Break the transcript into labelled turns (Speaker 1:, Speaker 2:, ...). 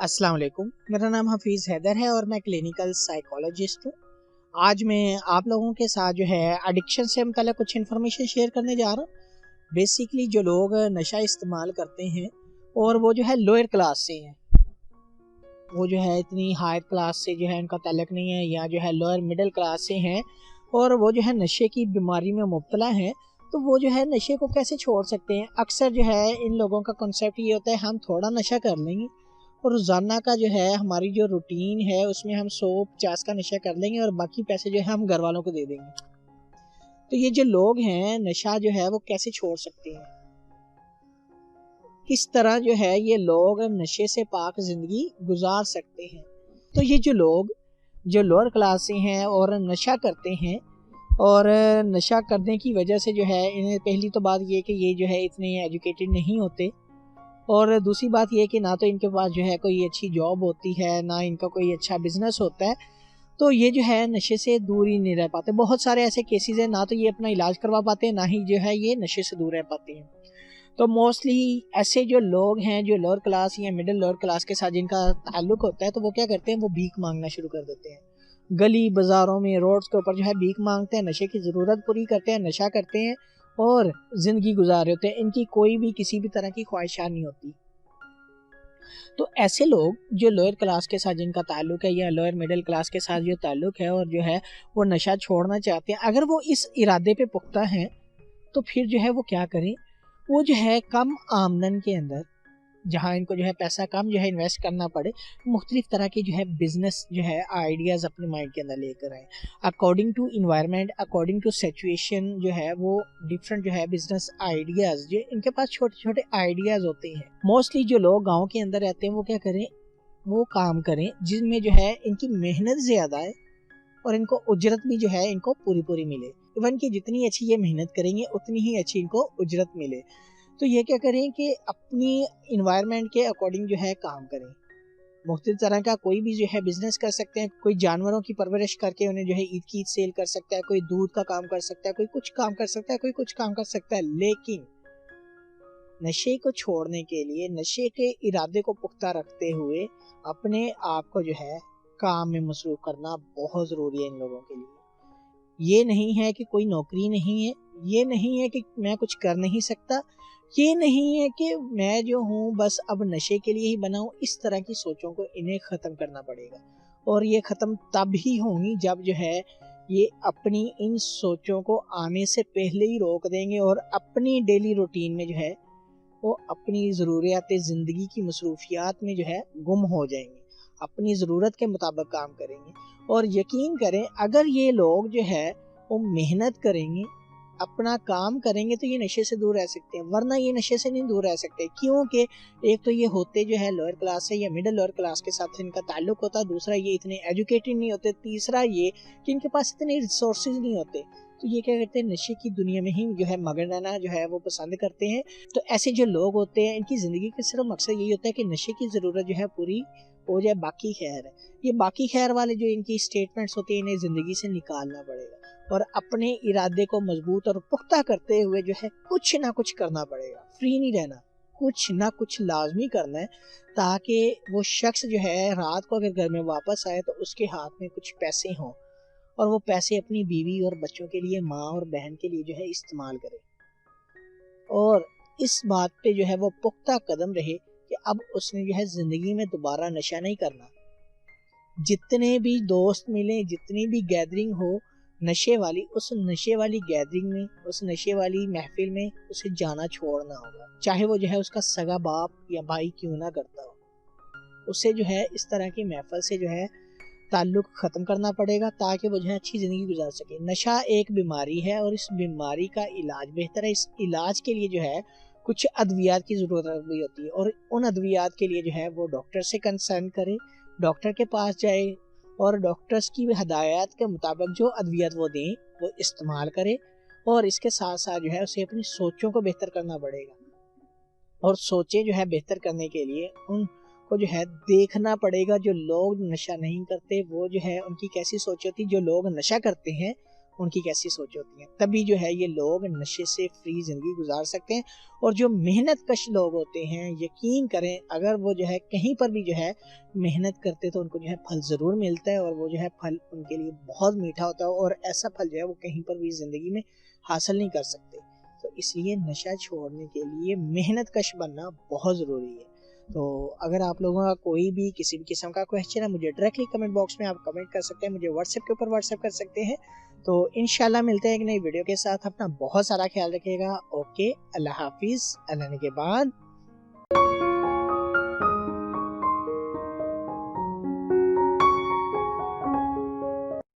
Speaker 1: अस्सलाम वालेकुम। मेरा नाम हफीज़ हैदर है और मैं क्लिनिकल साइकोलॉजिस्ट हूँ। आज मैं आप लोगों के साथ जो है एडिक्शन से मतलब कुछ इन्फॉर्मेशन शेयर करने जा रहा हूँ। बेसिकली जो लोग नशा इस्तेमाल करते हैं और वो जो है लोअर क्लास से हैं, वो जो है इतनी हाई क्लास से जो है उनका ताल्लुक नहीं है, या जो है लोअर मिडिल क्लास से हैं और वो जो है नशे की बीमारी में मुब्तला हैं, तो वो जो है नशे को कैसे छोड़ सकते हैं। अक्सर जो है इन लोगों का कॉन्सेप्ट ये होता है हम थोड़ा नशा कर लेंगे और रोज़ाना का जो है हमारी जो रूटीन है उसमें हम 100-50 का नशा कर लेंगे और बाकी पैसे जो है हम घर वालों को दे देंगे। तो ये जो लोग हैं नशा जो है वो कैसे छोड़ सकते हैं, किस तरह जो है ये लोग नशे से पाक ज़िंदगी गुजार सकते हैं। तो ये जो लोग जो लोअर क्लास से हैं और नशा करते हैं और नशा करने की वजह से जो है इन्हें पहली तो बात ये कि ये जो है इतने एजुकेटेड नहीं होते और दूसरी बात ये कि ना तो इनके पास जो है कोई अच्छी जॉब होती है, ना इनका कोई अच्छा बिजनेस होता है। तो ये जो है नशे से दूर ही नहीं रह पाते। बहुत सारे ऐसे केसेस हैं ना तो ये अपना इलाज करवा पाते हैं, ना ही जो है ये नशे से दूर रह पाते हैं। तो मोस्टली ऐसे जो लोग हैं जो लोअर क्लास या मिडिल लोअर क्लास के साथ जिनका ताल्लुक होता है, तो वो क्या करते हैं, वो भीख मांगना शुरू कर देते हैं। गली बाज़ारों में रोड्स के ऊपर जो है भीख मांगते हैं, नशे की ज़रूरत पूरी करते हैं, नशा करते हैं और ज़िंदगी गुजार रहे होते हैं। इनकी कोई भी किसी भी तरह की ख्वाहिशात नहीं होती। तो ऐसे लोग जो लोअर क्लास के साथ जिनका ताल्लुक है या लोअर मिडिल क्लास के साथ जो ताल्लुक है और जो है वो नशा छोड़ना चाहते हैं, अगर वो इस इरादे पे पुख्ता हैं तो फिर जो है वो क्या करें, वो जो है कम आमदन के अंदर जहाँ इनको जो है पैसा कम जो है इन्वेस्ट करना पड़े, मुख्तलिफ तरह के जो है बिजनेस जो है आइडियाज़ अपने माइंड के अंदर लेकर आए। According to environment, according to situation जो है वो डिफरेंट जो है बिजनेस आइडियाज़ जो इनके पास छोटे छोटे आइडियाज़ होते हैं। मोस्टली जो लोग गाँव के अंदर रहते हैं वो क्या करें, वो काम करें जिनमें जो है इनकी मेहनत ज़्यादा है और इनको उजरत भी जो है इनको पूरी पूरी मिले। इवन कि जितनी अच्छी ये मेहनत करेंगे उतनी ही अच्छी इनको उजरत मिले। तो ये क्या करें कि अपनी इन्वायरमेंट के अकॉर्डिंग जो है काम करें। मुख्तलिफ तरह का कोई भी जो है बिजनेस कर सकते हैं। कोई जानवरों की परवरिश करके उन्हें जो है ईद की ईद सेल कर सकता है, कोई दूध का काम कर सकता है, कोई कुछ काम कर सकता है, कोई कुछ काम कर सकता है। लेकिन नशे को छोड़ने के लिए, नशे के इरादे को पुख्ता रखते हुए अपने आप को जो है काम में मसरूफ करना बहुत ज़रूरी है इन लोगों के लिए। ये नहीं है कि कोई नौकरी नहीं है, ये नहीं है कि मैं कुछ कर नहीं सकता, ये नहीं है कि मैं जो हूँ बस अब नशे के लिए ही बना हूँ। इस तरह की सोचों को इन्हें ख़त्म करना पड़ेगा और ये ख़त्म तब ही होंगी जब जो है ये अपनी इन सोचों को आने से पहले ही रोक देंगे और अपनी डेली रूटीन में जो है वो अपनी ज़रूरियात ज़िंदगी की मसरूफियात में जो है गुम हो जाएंगे, अपनी ज़रूरत के मुताबिक काम करेंगे। और यकीन करें अगर ये लोग जो है वो मेहनत करेंगे, अपना काम करेंगे, तो ये नशे से दूर रह सकते हैं, वरना ये नशे से नहीं दूर रह सकते। क्योंकि एक तो ये होते जो है लोअर क्लास से या मिडिल लोअर क्लास के साथ इनका ताल्लुक होता है, दूसरा ये इतने एजुकेटेड नहीं होते, तीसरा ये कि इनके पास इतने रिसोर्सेज नहीं होते। तो ये क्या करते हैं, नशे की दुनिया में ही जो है मगन रहना जो है वो पसंद करते हैं। तो ऐसे जो लोग होते हैं इनकी ज़िंदगी का सिर्फ मकसद यही होता है कि नशे की ज़रूरत जो है पूरी हो जाए, बाकी खैर है। ये बाकी खैर वाले जो इनकी स्टेटमेंट्स होती हैं इन्हें ज़िंदगी से निकालना पड़ेगा और अपने इरादे को मजबूत और पुख्ता करते हुए जो है कुछ ना कुछ करना पड़ेगा। फ्री नहीं रहना, कुछ ना कुछ लाजमी करना है, ताकि वो शख्स जो है रात को अगर घर में वापस आए तो उसके हाथ में कुछ पैसे हों और वो पैसे अपनी बीवी और बच्चों के लिए, माँ और बहन के लिए जो है इस्तेमाल करे। और इस बात पे जो है वो पुख्ता कदम रहे कि अब उसने जो है ज़िंदगी में दोबारा नशा नहीं करना। जितने भी दोस्त मिले, जितनी भी गैदरिंग हो नशे वाली, उस नशे वाली गैदरिंग में, उस नशे वाली महफिल में उसे जाना छोड़ना होगा, चाहे वो जो है उसका सगा बाप या भाई क्यों ना करता हो। उसे जो है इस तरह की महफिल से जो है ताल्लुक ख़त्म करना पड़ेगा ताकि वो जो है अच्छी ज़िंदगी गुजार सके। नशा एक बीमारी है और इस बीमारी का इलाज बेहतर है। इस इलाज के लिए जो है कुछ अद्वियात की ज़रूरत भी होती है और उन अद्वियात के लिए जो है वो डॉक्टर से कंसल्ट करे, डॉक्टर के पास जाए और डॉक्टर्स की हदायत के मुताबिक जो अद्वियात वो दें वो इस्तेमाल करे। और इसके साथ साथ जो है उसे अपनी सोचों को बेहतर करना पड़ेगा और सोचें जो है बेहतर करने के लिए उनको जो है देखना पड़ेगा। जो लोग नशा नहीं करते वो जो है उनकी कैसी सोच होती, जो लोग नशा करते हैं उनकी कैसी सोच होती है, तभी जो है ये लोग नशे से फ्री ज़िंदगी गुजार सकते हैं। और जो मेहनत कश लोग होते हैं, यकीन करें अगर वो जो है कहीं पर भी जो है मेहनत करते तो उनको जो है फल ज़रूर मिलता है, और वो जो है फल उनके लिए बहुत मीठा होता है, और ऐसा फल जो है वो कहीं पर भी ज़िंदगी में हासिल नहीं कर सकते। तो इसलिए नशा छोड़ने के लिए मेहनत कश बनना बहुत ज़रूरी है। तो अगर आप लोगों का कोई भी किसी भी किस्म का क्वेश्चन है, मुझे डायरेक्टली कमेंट बॉक्स में आप कमेंट कर सकते हैं, मुझे व्हाट्सएप के ऊपर व्हाट्सएप कर सकते हैं। तो इंशाल्लाह मिलते हैं एक नई वीडियो के साथ। अपना बहुत सारा ख्याल रखिएगा। ओके, अल्लाह हाफिज़। अल्लाह ने के बाद